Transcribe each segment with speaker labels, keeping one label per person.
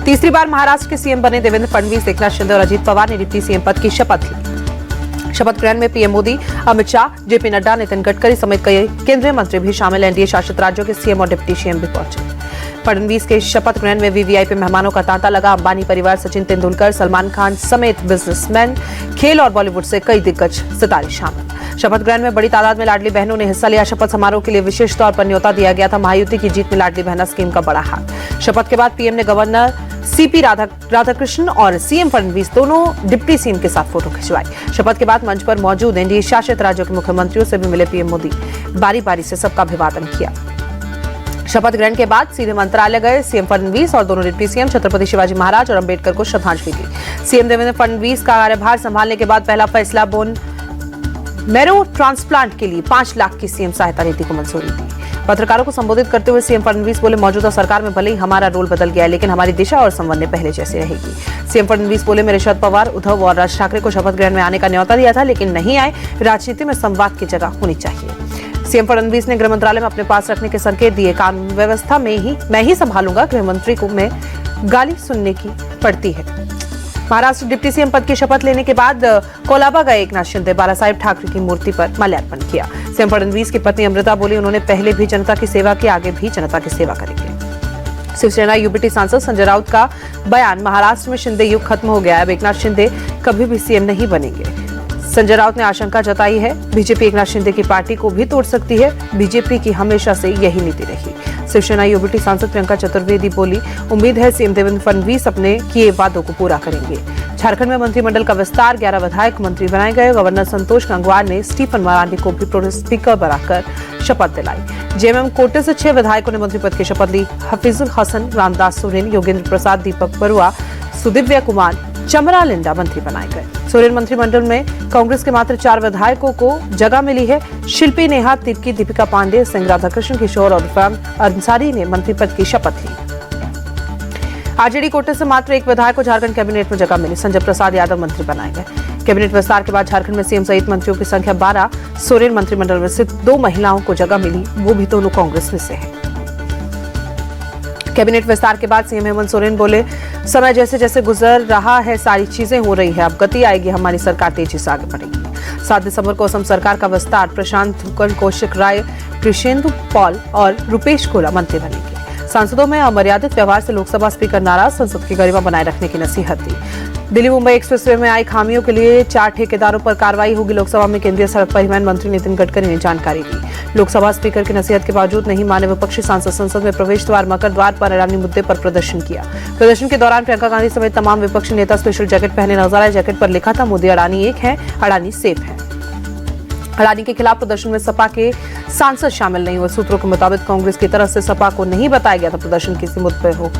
Speaker 1: तीसरी बार महाराष्ट्र के सीएम बने देवेंद्र फडणवीस, एकनाथ शिंदे और अजीत पवार ने डिप्टी सीएम पद की शपथ ली। शपथ ग्रहण में पीएम मोदी, अमित शाह, जेपी नड्डा, नितिन गडकरी समेत कई केंद्रीय मंत्री भी शामिल। एनडीए शासित राज्यों के सीएम और डिप्टी सीएम भी पहुंचे। फडणवीस के शपथ ग्रहण में वीवीआईपी मेहमानों का तांता लगा। अंबानी परिवार, सचिन तेंदुलकर, सलमान खान समेत बिजनेसमैन, खेल और बॉलीवुड से कई दिग्गज सितारे शामिल। शपथ ग्रहण में बड़ी तादाद में लाडली बहनों ने हिस्सा लिया। शपथ समारोह के लिए विशेष तौर पर न्योता दिया गया था। महायुति की जीत में लाडली बहना स्कीम का बड़ा हाथ। शपथ के बाद पीएम ने गवर्नर सीपी राधाकृष्णन और सीएम फडणवीस दोनों डिप्टी सीएम के साथ फोटो खिंचवाई। शपथ के बाद मंच पर मौजूद एनडीए शासित राज्यों के मुख्यमंत्रियों से भी मिले पीएम मोदी। बारी बारी से सबका अभिवादन किया। शपथ ग्रहण के बाद सीधे मंत्रालय गए सीएम फडणवीस और दोनों डिप्टी सीएम छत्रपति शिवाजी महाराज और अंबेडकर को श्रद्धांजलि दी। सीएम देवेंद्र फडणवीस का कार्यभार संभालने के बाद पहला फैसला बोन मैरो ट्रांसप्लांट के लिए 5 लाख की सीएम सहायता नीति को मंजूरी दी। पत्रकारों को संबोधित करते हुए सीएम फडणवीस बोले, मौजूदा सरकार में भले ही हमारा रोल बदल गया है, लेकिन हमारी दिशा और संबंध पहले जैसी रहेगी। सीएम फडणवीस बोले, मेरे शरद पवार, उद्धव और राज ठाकरे को शपथ ग्रहण में आने का न्योता दिया था, लेकिन नहीं आए। राजनीति में संवाद की जगह होनी चाहिए। सीएम फडणवीस ने गृह मंत्रालय में अपने पास रखने के संकेत दिए। कानून व्यवस्था में मैं ही संभालूंगा। गृह मंत्री को मैं गाली सुनने की पड़ती है। महाराष्ट्र डिप्टी सीएम पद की शपथ लेने के बाद कोलाबा गए एकनाथ शिंदे, बालासाहेब ठाकरे की मूर्ति पर माल्यार्पण किया। सीएम फडणवीस की पत्नी अमृता बोली, उन्होंने पहले भी जनता की सेवा की, आगे भी जनता की सेवा करेंगे। शिवसेना यूबीटी सांसद संजय राउत का बयान, महाराष्ट्र में शिंदे युग खत्म हो गया है, अब एकनाथ शिंदे कभी भी सीएम नहीं बनेंगे। संजय राउत ने आशंका जताई है, बीजेपी एकनाथ शिंदे की पार्टी को भी तोड़ सकती है। बीजेपी की हमेशा से यही नीति रही। शिवसेना यूबीटी सांसद प्रियंका चतुर्वेदी बोली, उम्मीद है सीएम देवेंद्र फडणवीस अपने किए वादों को पूरा करेंगे। झारखंड में मंत्रिमंडल का विस्तार, 11 विधायक मंत्री बनाए गए। गवर्नर संतोष गंगवार ने स्टीफन मरांडी को भी प्रो स्पीकर बनाकर शपथ दिलाई। जेएमएम कोटे से 6 विधायकों ने मंत्री पद की शपथ ली। हफीजुल हसन, रामदास सोरेन, योगेंद्र प्रसाद, दीपक बरुआ, सुदिव्या कुमार, चमरा लिंडा मंत्री बनाए गए। सोरेन मंत्रिमंडल में कांग्रेस के मात्र 4 विधायकों को जगह मिली है। शिल्पी नेहा तिर्की, दीपिका पांडे, सिंह राधाकृष्ण, किशोर और इरफान अंसारी ने मंत्री पद की शपथ ली। आरजेडी कोटे से मात्र 1 विधायक को झारखंड कैबिनेट में जगह मिली। संजय प्रसाद यादव मंत्री बनाए गए। कैबिनेट विस्तार के बाद झारखंड में सीएम सहित मंत्रियों की संख्या 12। सोरेन मंत्रिमंडल में सिर्फ 2 महिलाओं को जगह मिली, वो भी दोनों कांग्रेस में से है। कैबिनेट विस्तार के बाद सीएम हेमंत सोरेन बोले, समय जैसे जैसे गुजर रहा है सारी चीजें हो रही है, अब गति आएगी, हमारी सरकार तेजी से आगे बढ़ेगी। 7 दिसंबर को असम सरकार का विस्तार, प्रशांत थुकल, कौशिक राय, कृष्णेंदु पॉल और रुपेश गोला मंत्री बनेंगे। सांसदों में अमर्यादित व्यवहार से लोकसभा स्पीकर नाराज, संसद की गरिमा बनाए रखने की नसीहत दी। दिल्ली मुंबई एक्सप्रेसवे में आई खामियों के लिए 4 ठेकेदारों पर कार्रवाई होगी। लोकसभा में केंद्रीय सड़क परिवहन मंत्री नितिन गडकरी ने जानकारी दी। लोकसभा स्पीकर की नसीहत के बावजूद नहीं माने विपक्षी सांसद, संसद में प्रवेश द्वार मकर द्वार पर अडानी मुद्दे पर प्रदर्शन किया। प्रदर्शन के दौरान प्रियंका गांधी समेत तमाम विपक्षी नेता स्पेशल जैकेट पहने नजर आए। जैकेट पर लिखा था, मोदी अडानी एक है, अडानी सेफ है। अडानी के खिलाफ प्रदर्शन में सपा के सांसद शामिल नहीं हुए। सूत्रों के मुताबिक कांग्रेस की तरफ से सपा को नहीं बताया गया था प्रदर्शन किसी मुद्दे पर हो।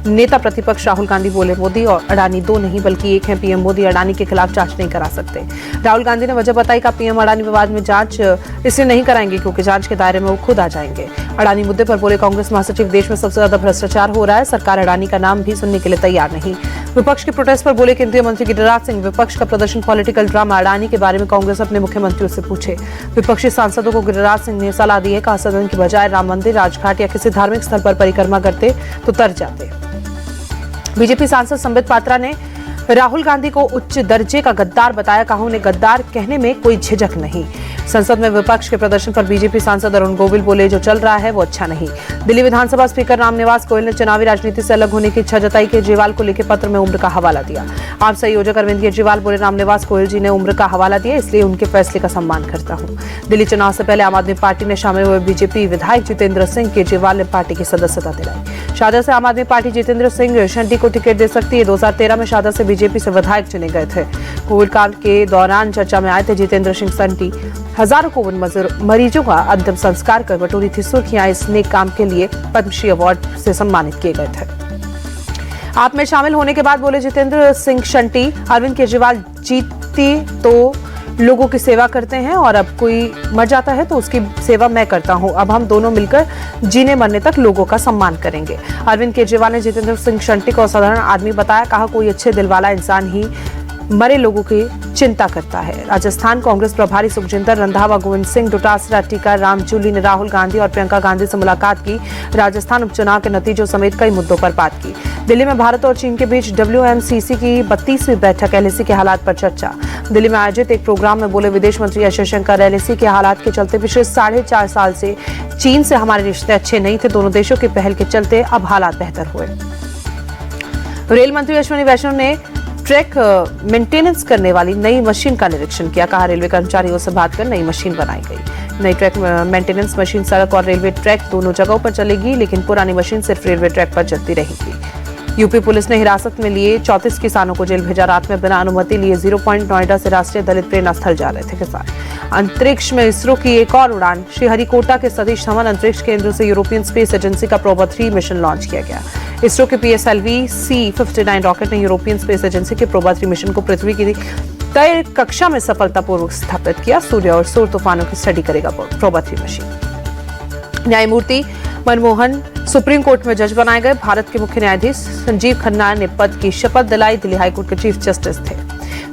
Speaker 1: नेता प्रतिपक्ष राहुल गांधी बोले, मोदी और अडानी 2 नहीं बल्कि एक है। पीएम मोदी अडानी के खिलाफ जांच नहीं करा सकते। राहुल गांधी ने वजह बताई कि पीएम अडानी विवाद में जांच इसलिए नहीं कराएंगे क्योंकि जांच के दायरे में वो खुद आ जाएंगे। अडानी मुद्दे पर बोले कांग्रेस महासचिव, देश में सबसे ज्यादा भ्रष्टाचार हो रहा है, सरकार अडानी का नाम भी सुनने के लिए तैयार नहीं। विपक्ष के प्रोटेस्ट पर बोले केंद्रीय मंत्री गिरिराज सिंह, विपक्ष का प्रदर्शन पॉलिटिकल ड्रामा, अडानी के बारे में कांग्रेस अपने मुख्यमंत्रियों से पूछे। विपक्षी सांसदों को गिरिराज सिंह ने सलाह दी है, कहा सदन की बजाय राम मंदिर, राजघाट या किसी धार्मिक स्थल पर परिक्रमा करते तो तर जाते। बीजेपी सांसद संबित पात्रा ने राहुल गांधी को उच्च दर्जे का गद्दार बताया, कहा उन्हें गद्दार कहने में कोई झिझक नहीं। संसद में विपक्ष के प्रदर्शन पर बीजेपी सांसद अरुण गोविल बोले, जो चल रहा है वो अच्छा नहीं। दिल्ली विधानसभा स्पीकर रामनिवास गोयल ने चुनावी राजनीति से अलग होने की इच्छा जताई। केजरीवाल को लेकर पत्र में उम्र का हवाला दिया। आप संयोजक अरविंद केजरीवाल बोले, रामनिवास गोयल जी ने उम्र का हवाला दिया, इसलिए उनके फैसले का सम्मान करता हूं। दिल्ली चुनाव से पहले आम आदमी पार्टी ने शामिल हुए बीजेपी विधायक जितेंद्र सिंह केजरीवाल ने पार्टी की सदस्यता दिलाई। शाहदरा से आम आदमी पार्टी जितेंद्र सिंह शंटी को टिकट दे सकती है। 2013 में शाहदरा से बीजेपी से विधायक चुने गए थे। कोविड काल के दौरान चर्चा में आए थे जितेंद्र सिंह शंटी। हजारों कोविड मरीजों का अंतिम संस्कार कर बटोरी थी सुर्खियां। इस नेक काम के लिए पद्मश्री अवार्ड से सम्मानित किए गए थे। आप में शामिल होने के बाद बोले जितेंद्र सिंह शंटी, अरविंद केजरीवाल जीते तो लोगों की सेवा करते हैं और अब कोई मर जाता है तो उसकी सेवा मैं करता हूं। अब हम दोनों मिलकर जीने मरने तक लोगों का सम्मान करेंगे। अरविंद केजरीवाल ने जितेंद्र सिंह शंटी को असाधारण आदमी बताया, कहा कोई अच्छे दिल वाला इंसान ही मरे लोगों की चिंता करता है। राजस्थान कांग्रेस प्रभारी सुखजिंदर रंधावा, गोविंद सिंह डोटासरा, टीका राम जूली ने राहुल गांधी और प्रियंका गांधी से मुलाकात की। राजस्थान उपचुनाव के नतीजों समेत कई मुद्दों पर बात की। दिल्ली में भारत और चीन के बीच WMCC की 32वीं बैठक, LAC के हालात पर चर्चा। दिल्ली में आयोजित एक प्रोग्राम में बोले विदेश मंत्री एस जयशंकर, LAC के हालात के चलते पिछले 4.5 साल से चीन से हमारे रिश्ते अच्छे नहीं थे। दोनों देशों की पहल के चलते अब हालात बेहतर हुए। रेल मंत्री अश्विनी वैष्णव ने ट्रैक मेंटेनेंस करने वाली नई मशीन का निरीक्षण किया। कहा, रेलवे कर्मचारियों से बात कर नई मशीन बनाई गई। नई ट्रैक मेंटेनेंस मशीन सड़क और रेलवे ट्रैक दोनों जगहों पर चलेगी, लेकिन पुरानी मशीन सिर्फ रेलवे ट्रैक पर चलती रहेगी। यूपी पुलिस ने हिरासत में लिए 34 किसानों को जेल भेजा। रात में बिना अनुमति लिए 0 पॉइंट नोएडा से राष्ट्रीय दलित प्रेरणा स्थल जा रहे थे किसान। अंतरिक्ष में इसरो की एक और उड़ान। श्रीहरिकोटा के सतीश धवन अंतरिक्ष केंद्र से यूरोपियन स्पेस एजेंसी का प्रोबा 3 मिशन लॉन्च किया गया। इसरो के PSLV C-59 रॉकेट ने यूरोपियन स्पेस एजेंसी के प्रोबा 3 मिशन को पृथ्वी की तय कक्षा में सफलतापूर्वक स्थापित किया। सूर्य और सौर तूफानों की स्टडी करेगा प्रोबा 3 मशीन। न्यायमूर्ति मनमोहन सुप्रीम कोर्ट में जज बनाए गए। भारत के मुख्य न्यायाधीश संजीव खन्ना ने पद की शपथ दिलाई। दिल्ली हाईकोर्ट के चीफ जस्टिस थे।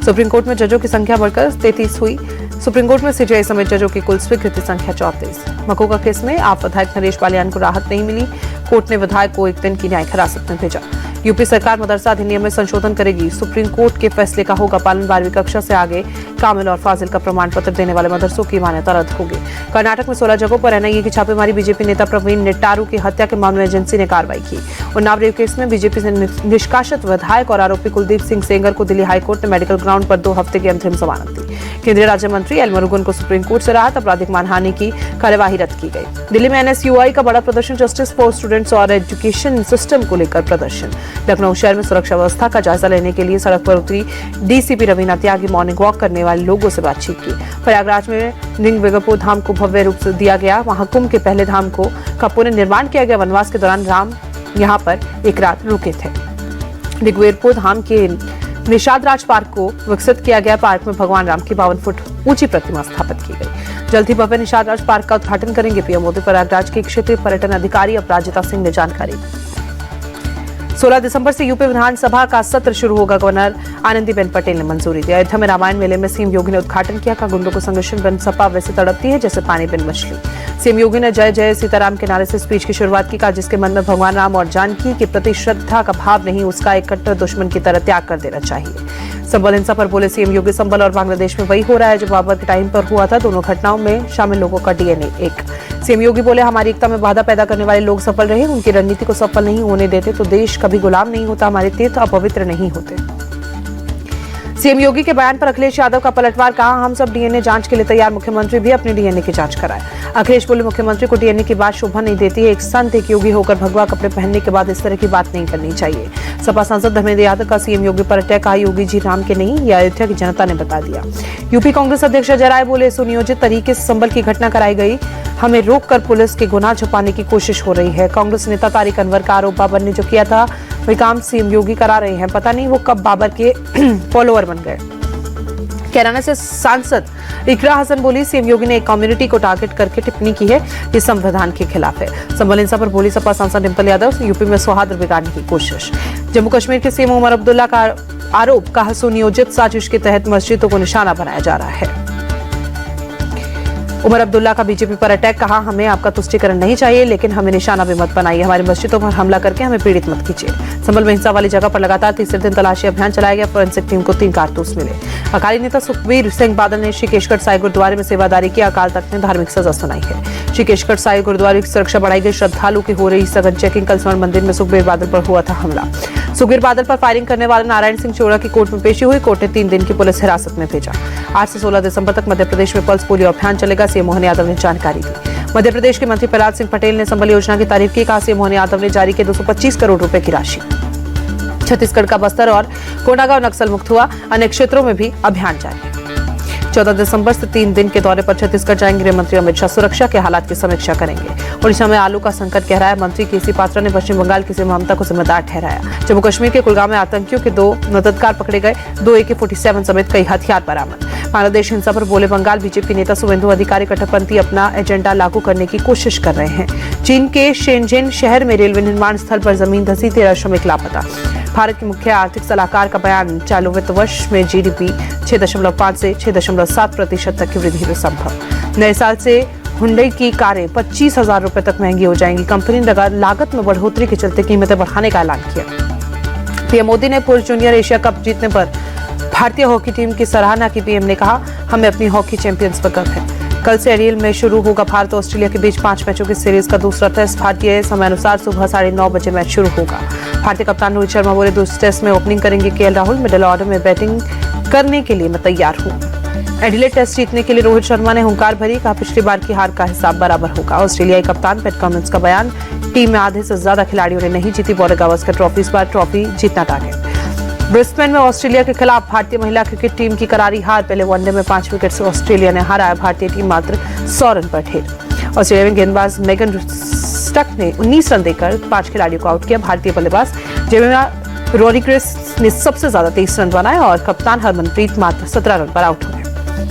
Speaker 1: सुप्रीम कोर्ट में जजों की संख्या बढ़कर 33 हुई। सुप्रीम कोर्ट में CJI समेत जजों की कुल स्वीकृति संख्या 34। मकोका केस में आप विधायक नरेश बालियान को राहत नहीं मिली। कोर्ट ने विधायक को 1 दिन की न्यायिक हिरासत में भेजा। यूपी सरकार मदरसा अधिनियम में संशोधन करेगी। सुप्रीम कोर्ट के फैसले का होगा पालन। 12वीं कक्षा से आगे कामिल और फाजिल का प्रमाण पत्र देने वाले मदरसों की मान्यता रद्द होगी। कर्नाटक में 16 जगहों पर NIA की छापेमारी। बीजेपी नेता प्रवीण नेट्टारू की हत्या के मामले में एजेंसी ने कार्रवाई की। उन्नाव रेप केस में बीजेपी से निष्कासित विधायक और आरोपी कुलदीप सिंह सेंगर को दिल्ली हाईकोर्ट ने मेडिकल ग्राउंड पर 2 हफ्ते की अंतरिम जमानत दी। केंद्रीय राज्य मंत्री एल मुरुगन को सुप्रीम कोर्ट से राहत। आपराधिक मानहानि की कार्यवाही रद्द की गई। दिल्ली में NSUI का बड़ा प्रदर्शन। जस्टिस फॉर स्टूडेंट्स और एजुकेशन सिस्टम को लेकर प्रदर्शन। लखनऊ शहर में सुरक्षा व्यवस्था का जायजा लेने के लिए सड़क पर उतरी DCP रवीना त्यागी। मॉर्निंग वॉक करने वाले लोगों से बातचीत की। प्रयागराज में लिंगवेगपुर धाम को भव्य रूप से दिया गया। वहां कुंभ के पहले धाम का पुनर्निर्माण किया गया। वनवास के दौरान राम यहां पर एक रात रुके थे। लिंगवेगपुर धाम के निषाद राज पार्क को विकसित किया गया। पार्क में भगवान राम की 52 फुट ऊंची प्रतिमा स्थापित की गई। जल्द ही भव्य निषाद राज पार्क का उद्घाटन करेंगे PM मोदी। प्रयागराज के क्षेत्रीय पर्यटन अधिकारी अपराजिता सिंह ने जानकारी। 16 दिसंबर से यूपी विधानसभा का सत्र शुरू होगा। गवर्नर आनंदीबेन पटेल ने मंजूरी दी। अयोध्या में रामायण मेले में सीएम योगी ने उद्घाटन किया। का गुंडों को संगठन बन सपा वैसे तड़पती है जैसे पानी बिन मछली। सीएम योगी ने जय जय सीताराम के नारे से स्पीच की शुरुआत की। कहा, जिसके मन में भगवान राम और जानकी के प्रति श्रद्धा का भाव नहीं, उसका एक कट्टर दुश्मन की तरह त्याग कर देना चाहिए। संबल हिंसा पर बोले सीएम योगी, संबल और बांग्लादेश में वही हो रहा है जो बाबर के टाइम पर हुआ था। दोनों घटनाओं में शामिल लोगों का DNA एक। सीएम योगी बोले, हमारी एकता में बाधा पैदा करने वाले लोग सफल रहे, उनकी रणनीति को सफल नहीं होने देते तो देश कभी गुलाम नहीं होता, हमारे तीर्थ अपवित्र नहीं होते। सीएम योगी के बयान पर अखिलेश यादव का पलटवार। कहा, हम सब DNA जांच के लिए तैयार। मुख्यमंत्री भी अपनी DNA की जांच कराए। अखिलेश बोले, मुख्यमंत्री को DNA की बात शोभा नहीं देती है। एक संत एक योगी होकर भगवा कपड़े पहनने के बाद इस तरह की बात नहीं करनी चाहिए। सपा सांसद धर्मेंद्र यादव का सीएम योगी पर अटैक। कहा, योगी जी राम के नहीं, यह अयोध्या की जनता ने बता दिया। यूपी कांग्रेस अध्यक्ष अजय राय बोले, सुनियोजित तरीके से संबल की घटना कराई गई, हमें रोककर पुलिस के गुनाह छुपाने की कोशिश हो रही है। कांग्रेस नेता तारिक अनवर का आरोप, बाबर ने जो किया था वही काम सीएम योगी करा रहे हैं। पता नहीं वो कब बाबर के फॉलोअर बन गए। कैराना से सांसद इकरा हसन बोली, सीएम योगी ने एक कम्युनिटी को टारगेट करके टिप्पणी की है, ये संविधान के खिलाफ है। संबल हिंसा पर बोली सपा सांसद डिंपल यादव, यूपी में सौहार्द बिगाड़ने की कोशिश। जम्मू कश्मीर के सीएम उमर अब्दुल्ला का आरोप, कहा सुनियोजित साजिश के तहत मस्जिदों को निशाना बनाया जा रहा है। उमर अब्दुल्ला का बीजेपी पर अटैक। कहा, हमें आपका तुष्टीकरण नहीं चाहिए, लेकिन हमें निशाना भी मत बनाइए। हमारी मस्जिदों पर हमला करके हमें पीड़ित मत कीजिए। संबल में हिंसा वाली जगह पर लगातार तीसरे दिन तलाशी अभियान चलाया गया। फोरेंसिक टीम को 3 कारतूस मिले। अकाली नेता सुखबीर सिंह बादल ने श्री केशगढ़ साई गुरुद्वारे में सेवादारी की। अकाल तख्त ने धार्मिक सजा सुनाई है। श्री केशगढ़ साई गुरुद्वारे की सुरक्षा बढ़ाई गई। श्रद्धालु की हो रही सघन चेकिंग। कल स्वर्ण मंदिर में सुखबीर बादल पर हुआ था हमला। सुखबीर बादल पर फायरिंग करने वाले नारायण सिंह चोड़ा की कोर्ट में पेशी हुई। कोर्ट ने 3 दिन की पुलिस हिरासत में भेजा। 8 से 16 दिसंबर तक मध्य प्रदेश में पल्स पोलियो अभियान चलेगा, सीएम मोहन यादव ने जानकारी दी। मध्य प्रदेश के मंत्री प्रहलाद सिंह पटेल ने संबल योजना की तारीफ की। कहा, सीएम मोहन यादव ने जारी की 225 करोड़ रुपए की राशि। छत्तीसगढ़ का बस्तर और कोंडागांव नक्सल मुक्त हुआ। अन्य क्षेत्रों में भी अभियान जारी। 14 दिसंबर से 3 दिन के दौरे पर छत्तीसगढ़ जाएंगे गृह मंत्री अमित शाह। सुरक्षा के हालात की समीक्षा करेंगे। ओडिशा में आलू का संकट गहराया। मंत्री केसी पात्रा ने पश्चिम बंगाल की सीएम ममता को जिम्मेदार ठहराया। जम्मू कश्मीर के कुलगाम में आतंकियों के 2 मददगार पकड़े गए। 2 AK-47 समेत कई हथियार बरामद। बांग्लादेश हिंसा पर बोले बंगाल बीजेपी नेता शुभेंदु अधिकारी, कट्टरपंथी अपना एजेंडा लागू करने की कोशिश कर रहे हैं। चीन के शेनजेन शहर में रेलवे निर्माण स्थल पर जमीन धंसी, 13 श्रमिक लापता। भारत के मुख्य आर्थिक सलाहकार का बयान, चालू वित्त वर्ष में जीडीपी 6.5 से 6.7% तक की वृद्धि में संभव। नए साल से हुंडई की कारें 25,000 रुपए तक महंगी हो जाएंगी। कंपनी ने लागत में बढ़ोतरी के चलते कीमतें बढ़ाने का ऐलान किया। पीएम मोदी ने पुरुष जूनियर एशिया कप जीतने पर भारतीय हॉकी टीम की सराहना की। पीएम ने कहा, हमें अपनी हॉकी चैंपियंस पर गर्व है। कल से एरियल में शुरू होगा भारत और ऑस्ट्रेलिया के बीच 5 मैचों की सीरीज का दूसरा टेस्ट। भारतीय समय अनुसार सुबह 9:30 बजे मैच शुरू होगा। भारतीय कप्तान रोहित शर्मा बोले, दूसरे टेस्ट में ओपनिंग करेंगे केएल राहुल। मिडिल ऑर्डर में बैटिंग करने के लिए मैं तैयार हूँ। एडिलेड टेस्ट जीतने के लिए रोहित शर्मा ने हुंकार भरी, कहा पिछली बार की हार का हिसाब बराबर होगा। ऑस्ट्रेलियाई कप्तान पैट कमिंस का बयान, टीम में आधे से ज्यादा खिलाड़ियों ने नहीं जीती बॉर्डर गावस्कर ट्रॉफी। इस बार ट्रॉफी जीतना टारगेट। ब्रिस्बेन में ऑस्ट्रेलिया के खिलाफ भारतीय महिला क्रिकेट टीम की करारी हार। पहले वनडे में 5 विकेट से ऑस्ट्रेलिया ने हराया। भारतीय टीम मात्र 100 रन पर ढेर। ऑस्ट्रेलिया में गेंदबाज मेगन स्टक ने 19 रन देकर 5 खिलाड़ियों को आउट किया। भारतीय बल्लेबाज जेमिमा रोड्रिग्स ने सबसे ज्यादा 23 रन बनाए और कप्तान हरमनप्रीत मात्र 17 रन पर आउट हो गए।